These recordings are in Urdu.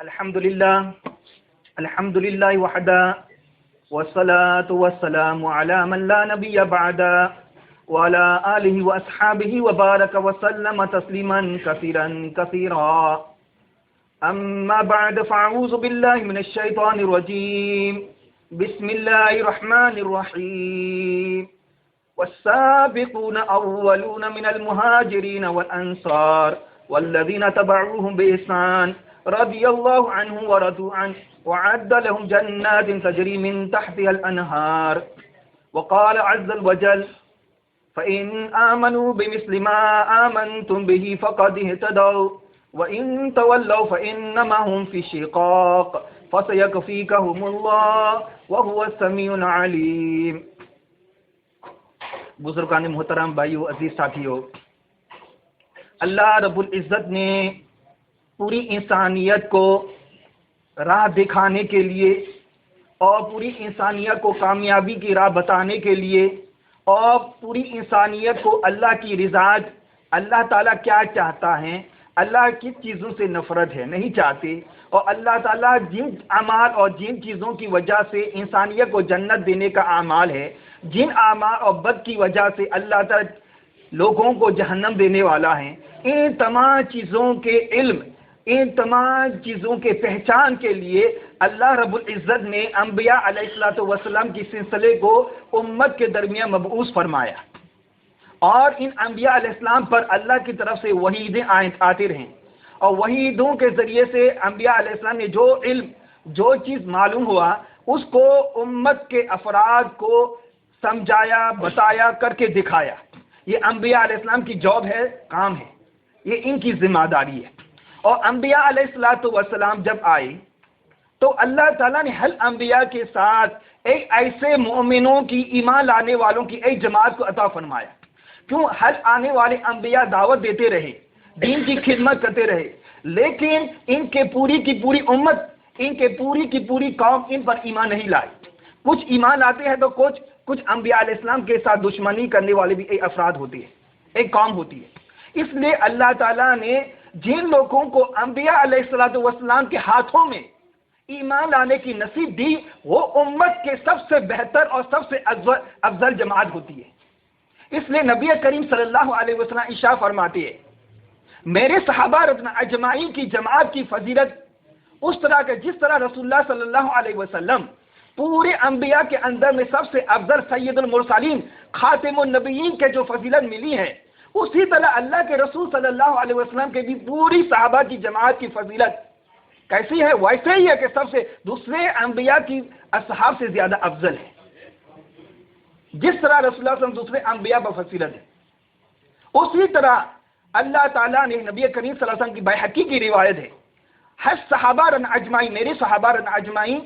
الحمد للہ وحدہ والصلاة والسلام على من لا نبی بعدہ وعلى آلہ واصحابہ وبارک وسلم تسلیما کثیرا کثیرا اما بعد فاعوذ باللہ من الشیطان الرجیم بسم اللہ الرحمن الرحیم والسابقون اولون من المہاجرین والانصار والذین تبعوهم بإحسان رضی اللہ عنہ ورضوا عنہ وعد لهم جنات تجری من تحتها الانہار وقال عز وجل فإن آمنوا بمثل ما آمنتم به فقد اهتدوا وإن تولوا فإنما هم في شقاق فسيكفيكهم الله وهو السميع العليم. بزرگان محترم بھائیو، عزیز ساتھیو، اللہ رب العزت نے پوری انسانیت کو راہ دکھانے کے لیے اور پوری انسانیت کو کامیابی کی راہ بتانے کے لیے اور پوری انسانیت کو اللہ کی رضا، اللہ تعالیٰ کیا چاہتا ہے، اللہ کس چیزوں سے نفرت ہے نہیں چاہتے، اور اللہ تعالیٰ جن اعمال اور جن چیزوں کی وجہ سے انسانیت کو جنت دینے کا اعمال ہے، جن اعمال اور بد کی وجہ سے اللہ تعالیٰ لوگوں کو جہنم دینے والا ہے، ان تمام چیزوں کے علم، ان تمام چیزوں کے پہچان کے لیے اللہ رب العزت نے انبیاء علیہ السلام کی سلسلے کو امت کے درمیان مبعوث فرمایا، اور ان انبیاء علیہ السلام پر اللہ کی طرف سے وحیدیں آتے رہیں، اور وحیدوں کے ذریعے سے انبیاء علیہ السلام نے جو علم، جو چیز معلوم ہوا، اس کو امت کے افراد کو سمجھایا، بتایا، کر کے دکھایا. یہ انبیاء علیہ السلام کی جاب ہے، کام ہے، یہ ان کی ذمہ داری ہے. اور انبیاء علیہ السلام جب آئے تو اللہ تعالیٰ نے ہر انبیاء کے ساتھ ایک ایسے مومنوں کی، ایمان لانے والوں کی ایک جماعت کو عطا فرمایا. کیوں؟ ہر آنے والے انبیاء دعوت دیتے رہے، دین کی خدمت کرتے رہے، لیکن ان کے پوری کی پوری امت، ان کے پوری کی پوری قوم ان پر ایمان نہیں لائی. کچھ ایمان لاتے ہیں تو کچھ انبیاء علیہ السلام کے ساتھ دشمنی کرنے والے بھی ایک افراد ہوتے ہیں، ایک قوم ہوتی ہے. اس لیے اللہ تعالیٰ نے جن لوگوں کو انبیاء علیہ السلام کے ہاتھوں میں ایمان لانے کی نصیب دی، وہ امت کے سب سے بہتر اور سب سے افضل جماعت ہوتی ہے. اس لیے نبی کریم صلی اللہ علیہ وسلم ارشاد فرماتے ہیں، میرے صحابہ رضوان اجمعین کی جماعت کی فضیلت اس طرح کہ جس طرح رسول اللہ صلی اللہ علیہ وسلم پورے انبیاء کے اندر میں سب سے افضل سید المرسلین، خاتم النبیین کے جو فضیلت ملی ہے، اسی طرح اللہ کے رسول صلی اللہ علیہ وسلم کے بھی پوری صحابہ کی جماعت کی فضیلت کیسی ہے؟ ویسے ہی ہے کہ سب سے دوسرے انبیاء کی اصحاب سے زیادہ افضل ہے. جس طرح رسول اللہ صلی اللہ علیہ وسلم دوسرے انبیاء پر فضیلت ہے، اسی طرح اللہ تعالیٰ نے نبی کریم صلی اللہ علیہ وسلم کی بیہقی کی روایت ہے، ہر صحابہ رن اجمعین، میرے صحابہ رن اجمعین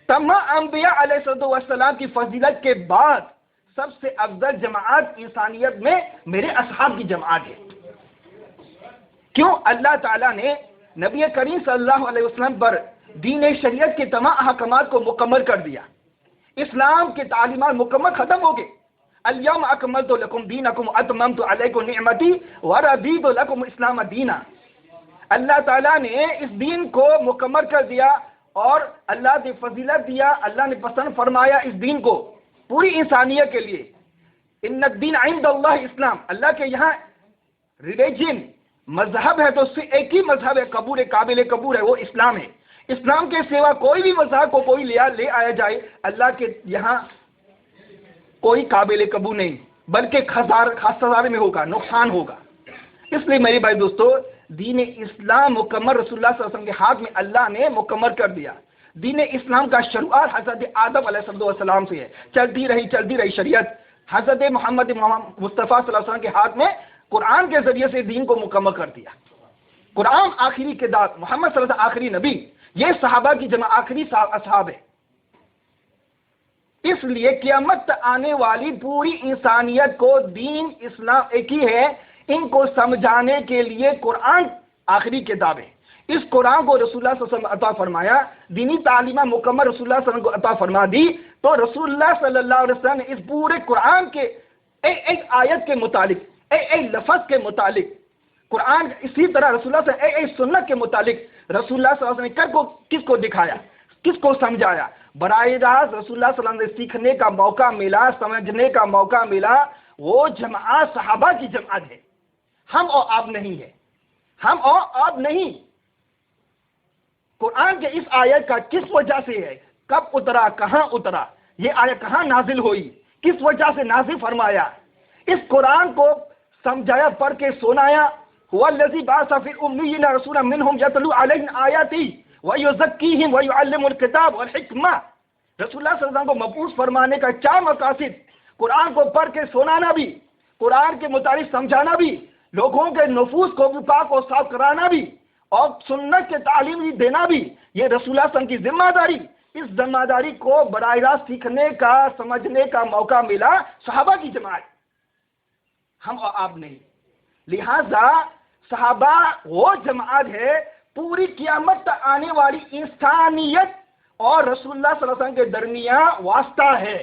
تمام انبیاء علیہ السلام کی فضیلت کے بعد سب سے افضل جماعت انسانیت میں میرے اصحاب کی جماعت ہے. کیوں؟ اللہ تعالیٰ نے نبی کریم صلی اللہ علیہ وسلم پر دین شریعت کے تمام احکامات کو مکمل کر دیا، اسلام کے تعلیمات مکمل ختم ہو گئے. الیوم اکملت لکم دینکم واتممت علیکم نعمتی ورضیت لکم الاسلام دینا. اللہ تعالیٰ نے اس دین کو مکمل کر دیا اور اللہ نے فضیلت دیا، اللہ نے پسند فرمایا اس دین کو پوری انسانیت کے لیے. ان الدین عند اللہ اسلام، اللہ کے یہاں ریلیجن، مذہب ہے تو اس سے ایک ہی مذہب ہے، قبول ہے، قابل قبول ہے، وہ اسلام ہے. اسلام کے سوا کوئی بھی مذہب کو کوئی لے آیا جائے، اللہ کے یہاں کوئی قابل قبول نہیں، بلکہ خسارے میں ہوگا، نقصان ہوگا. اس لیے میرے بھائی دوستو، دین اسلام مکمل رسول اللہ صلی اللہ علیہ وسلم کے ہاتھ میں اللہ نے مکمل کر دیا. دین اسلام کا شروعات حضرت آدم علیہ السلام سے ہے، چلتی رہی شریعت حضرت محمد مصطفیٰ صلی اللہ علیہ وسلم کے ہاتھ میں قرآن کے ذریعے سے دین کو مکمل کر دیا. قرآن آخری کتاب، محمد صلی اللہ علیہ وسلم آخری نبی، یہ صحابہ کی جمع آخری اصحاب ہے. اس لیے قیامت آنے والی پوری انسانیت کو دین اسلام ایک ہی ہے، ان کو سمجھانے کے لیے قرآن آخری کتاب ہے. اس قرآن کو رسول اللہ صلی اللہ علیہ وسلم عطا فرمایا، دینی تعلیمات مکمل رسول اللہ صلی اللہ علیہ وسلم کو عطا فرما دی. تو رسول اللہ صلی اللہ علیہ وسلم نے اس پورے قرآن کے ایک آیت کے متعلق، ایک لفظ کے متعلق قرآن اسی طرح رسول اللہ صلی اللہ علیہ وسلم سنت کے متعلق رسول اللہ صلی اللہ علیہ وسلم نے کس کو دکھایا، کس کو سمجھایا؟ براہ راست رسول اللہ صلی اللہ علیہ وسلم نے سیکھنے کا موقع ملا، سمجھنے کا موقع ملا، وہ جماعت صحابہ کی جماعت ہے، ہم اور آپ نہیں ہے، ہم اور آپ نہیں۔ قرآن کے اس آیت کا کس وجہ سے ہے، کب اترا، کہاں اترا، یہ آیت کہاں نازل ہوئی، کس وجہ سے نازل فرمایا، اس قرآن کو سمجھایا، پڑھ کے سنایا۔ هو الذي بعث في الأميين رسولا منهم يتلو عليهم آياته ويزكيهم ويعلمهم الكتاب والحكمة۔ رسول اللہ صلی اللہ علیہ وسلم کو مبعوث فرمانے کا کیا مقاصد؟ قرآن کو پڑھ کے سنانا بھی، قرآن کے متعلق سمجھانا بھی، لوگوں کے نفوس کو بھی پاک اور صاف کرانا بھی، اور سنت کے تعلیم بھی دینا بھی، یہ رسول اللہ صلی اللہ علیہ وسلم کی ذمہ داری۔ اس ذمہ داری کو براہ راست سیکھنے کا، سمجھنے کا موقع ملا صحابہ کی جماعت، ہم اور آپ نہیں۔ لہذا صحابہ وہ جماعت ہے پوری قیامت تک آنے والی انسانیت اور رسول اللہ صلی اللہ علیہ وسلم کے درمیان واسطہ ہے۔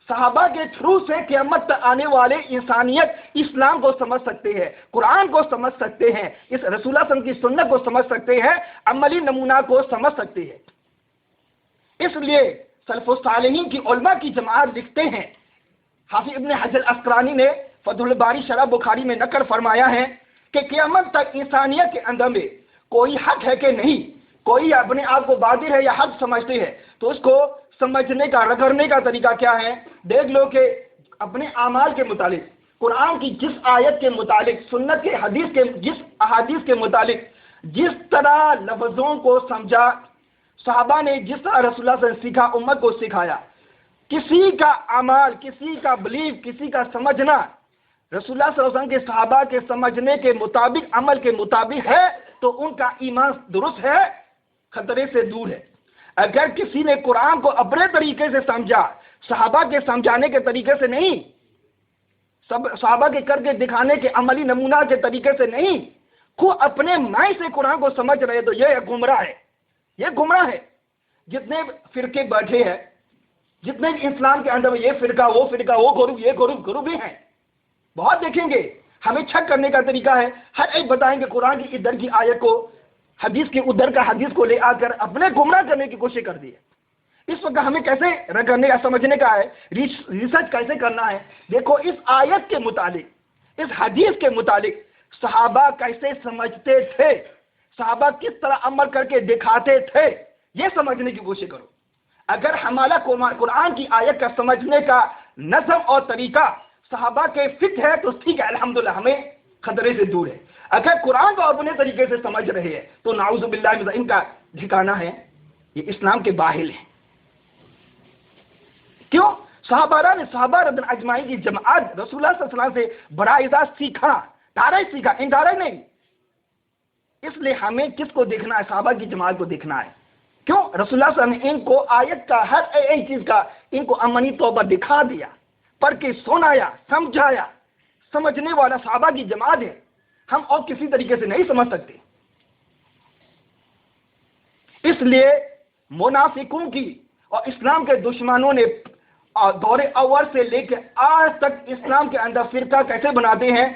صحابہ کے تھرو سے قیامت تک آنے والے انسانیت اسلام کو سمجھ سکتے ہیں، قرآن کو سمجھ سکتے ہیں، اس رسول اللہ صلی اللہ علیہ وسلم کی سنت کو سمجھ سکتے ہیں، عملی نمونہ کو سمجھ سکتے ہیں۔ اس لیے سلف الصالحین کی علماء کی جماعت لکھتے ہیں، حافظ ابن حجر العسقلانی نے فتح الباری شرح بخاری میں نقل فرمایا ہے کہ قیامت تک انسانیت کے اندر میں کوئی حق ہے کہ نہیں، کوئی اپنے آپ کو باطل ہے یا حق سمجھتے ہیں، تو اس کو سمجھنے کا، رگڑنے کا طریقہ کیا ہے؟ دیکھ لو کہ اپنے اعمال کے متعلق، قرآن کی جس آیت کے متعلق، سنت کے حدیث کے جس احادیث کے متعلق جس طرح لفظوں کو سمجھا، صحابہ نے جس طرح رسول اللہ صلی اللہ علیہ وسلم سیکھا، امت کو سکھایا، کسی کا اعمال، کسی کا بلیف، کسی کا سمجھنا رسول اللہ صلی اللہ علیہ وسلم کے صحابہ کے سمجھنے کے مطابق، عمل کے مطابق ہے تو ان کا ایمان درست ہے، خطرے سے دور ہے۔ اگر کسی نے قرآن کو اپنے طریقے سے سمجھا، صحابہ کے سمجھانے کے طریقے سے نہیں، صحابہ کے کر کے دکھانے کے عملی نمونہ کے طریقے سے نہیں، خود اپنے مائنڈ سے قرآن کو سمجھ رہے تو یہ گمراہ ہے، یہ گمراہ ہے۔ جتنے فرقے بیٹھے ہیں، جتنے اسلام کے اندر یہ فرقہ، وہ گروپ، یہ گروپ ہی ہیں، بہت دیکھیں گے۔ ہمیں چھک کرنے کا طریقہ ہے، ہر ایک بتائیں گے قرآن کی ادھر کی آیت کو، حدیث کی ادھر کا حدیث کو لے آ کر اپنے گمراہ کرنے کی کوشش کر دی ہے۔ اس وقت ہمیں کیسے کرنے کا، سمجھنے کا ہے، ریسرچ کیسے کرنا ہے۔ دیکھو اس آیت کے متعلق، اس حدیث کے متعلق صحابہ کیسے سمجھتے تھے، صحابہ کس طرح عمل کر کے دکھاتے تھے، یہ سمجھنے کی کوشش کرو۔ اگر ہمارا قرآن کی آیت کا سمجھنے کا نظم اور طریقہ صحابہ کے فٹ ہے تو ٹھیک ہے، الحمدللہ ہمیں خطرے سے دور ہے۔ اگر قرآن کو اپنے طریقے سے سمجھ رہے ہیں تو نعوذ باللہ من ان کا ٹھکانہ ہے، یہ اسلام کے باہل ہیں۔ کیوں؟ صحابہ رضی اجمعین کی جماعت رسول اللہ صلی اللہ علیہ وسلم سے براہ راست سیکھا، ڈائریکٹ سیکھا، انڈائریکٹ نہیں۔ اس لیے ہمیں کس کو دیکھنا ہے؟ صحابہ کی جماعت کو دیکھنا ہے۔ کیوں؟ رسول اللہ صلی اللہ علیہ وسلم نے ان کو آیت کا ہر ایک چیز کا ان کو عملی طور پر دکھا دیا، پڑھ کے سنایا، سمجھایا۔ سمجھنے والا صحابہ کی جماعت ہے، ہم اور کسی طریقے سے نہیں سمجھ سکتے۔ اس لیے منافقوں کی اور اسلام کے دشمنوں نے دور اول سے لے کے آج تک اسلام کے اندر فرقہ کیسے بناتے ہیں؟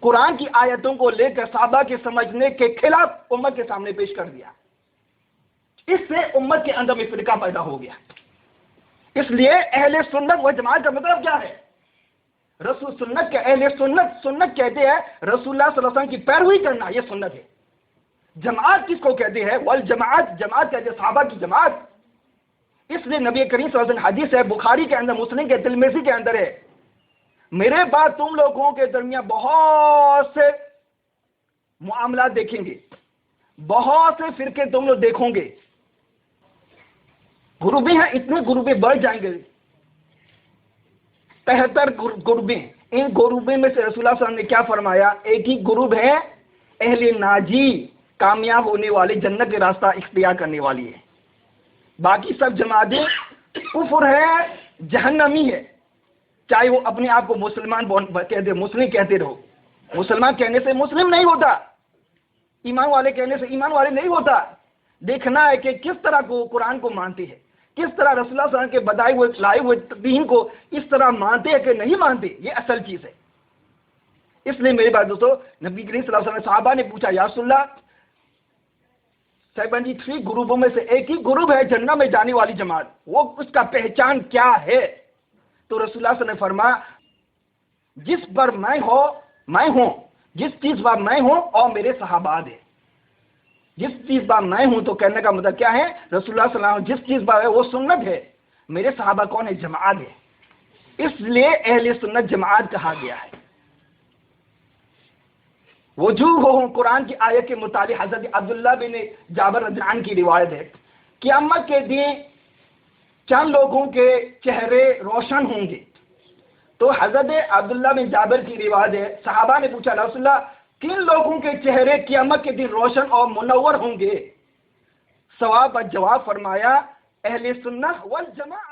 قرآن کی آیتوں کو لے کر صحابہ کے سمجھنے کے خلاف امت کے سامنے پیش کر دیا۔ اس سے امت کے اندر میں فرقہ پیدا ہو گیا۔ اس لیے اہل سنت و جماعت کا مطلب کیا ہے؟ رسول سنت کے اہل سنت کہتے ہیں رسول اللہ صلی اللہ علیہ وسلم کی پیروی کرنا، یہ سنت ہے۔ جماعت کس کو کہتے ہیں؟ والجماعت، جماعت کہتے ہیں صحابہ کی جماعت۔ اس لیے نبی کریم صلی اللہ علیہ وسلم حدیث ہے، بخاری کے اندر، مسلم کے ترمذی کے اندر ہے، میرے بعد تم لوگوں کے درمیان بہت سے معاملات دیکھیں گے، بہت سے فرقے تم لوگ دیکھو گے، گروپیں ہیں، اتنے گروپیں بڑھ جائیں گے، 73 گروپیں۔ ان گروپیں میں سے رسول اللہ صلی اللہ علیہ وسلم نے کیا فرمایا؟ ایک ہی گروپ ہے اہل ناجی، کامیاب ہونے والے، جنت کے راستہ اختیار کرنے والی ہے۔ باقی سب جماعتیں کفر ہے، جہنمی ہے، چاہے وہ اپنے آپ کو مسلمان کہتے، مسلم کہتے رہو۔ مسلمان کہنے سے مسلم نہیں ہوتا، ایمان والے کہنے سے ایمان والے نہیں ہوتا۔ دیکھنا ہے کہ کس طرح کو قرآن کو مانتے ہیں، کس طرح رسول اللہ صلی اللہ علیہ وسلم کے بدائے ہوئے لائے ہوئے دین کو اس طرح مانتے ہیں کہ نہیں مانتے، یہ اصل چیز ہے۔ اس لیے میری بات دوستو، نبی کریم صلی اللہ علیہ وسلم صحابہ نے پوچھا یا رسول اللہ 73 گروپوں میں سے ایک ہی گروپ ہے جنت میں جانے والی جماعت، وہ اس کا پہچان کیا ہے؟ تو رسول اللہ صلی اللہ علیہ وسلم نے فرمایا جس پر میں ہوں، جس چیز پر میں ہوں اور میرے صحابہ ہیں۔ جس چیز پر میں ہوں تو کہنے کا مطلب کیا ہے؟ رسول اللہ صلی اللہ علیہ وسلم جس چیز پر ہے وہ سنت ہے، میرے صحابہ کون ہے؟ جماعت ہے، اس لیے اہل سنت جماعت کہا گیا ہے۔ وجوہہم قرآن کی آیت کے متعلق حضرت عبداللہ بن جابر رضی اللہ عنہ کی روایت ہے، قیامت کے دن چند لوگوں کے چہرے روشن ہوں گے۔ تو حضرت عبداللہ بن جابر کی روایت ہے، صحابہ نے پوچھا رسول اللہ کن لوگوں کے چہرے قیامت کے دن روشن اور منور ہوں گے؟ جواب فرمایا اہل سنت والجماعت۔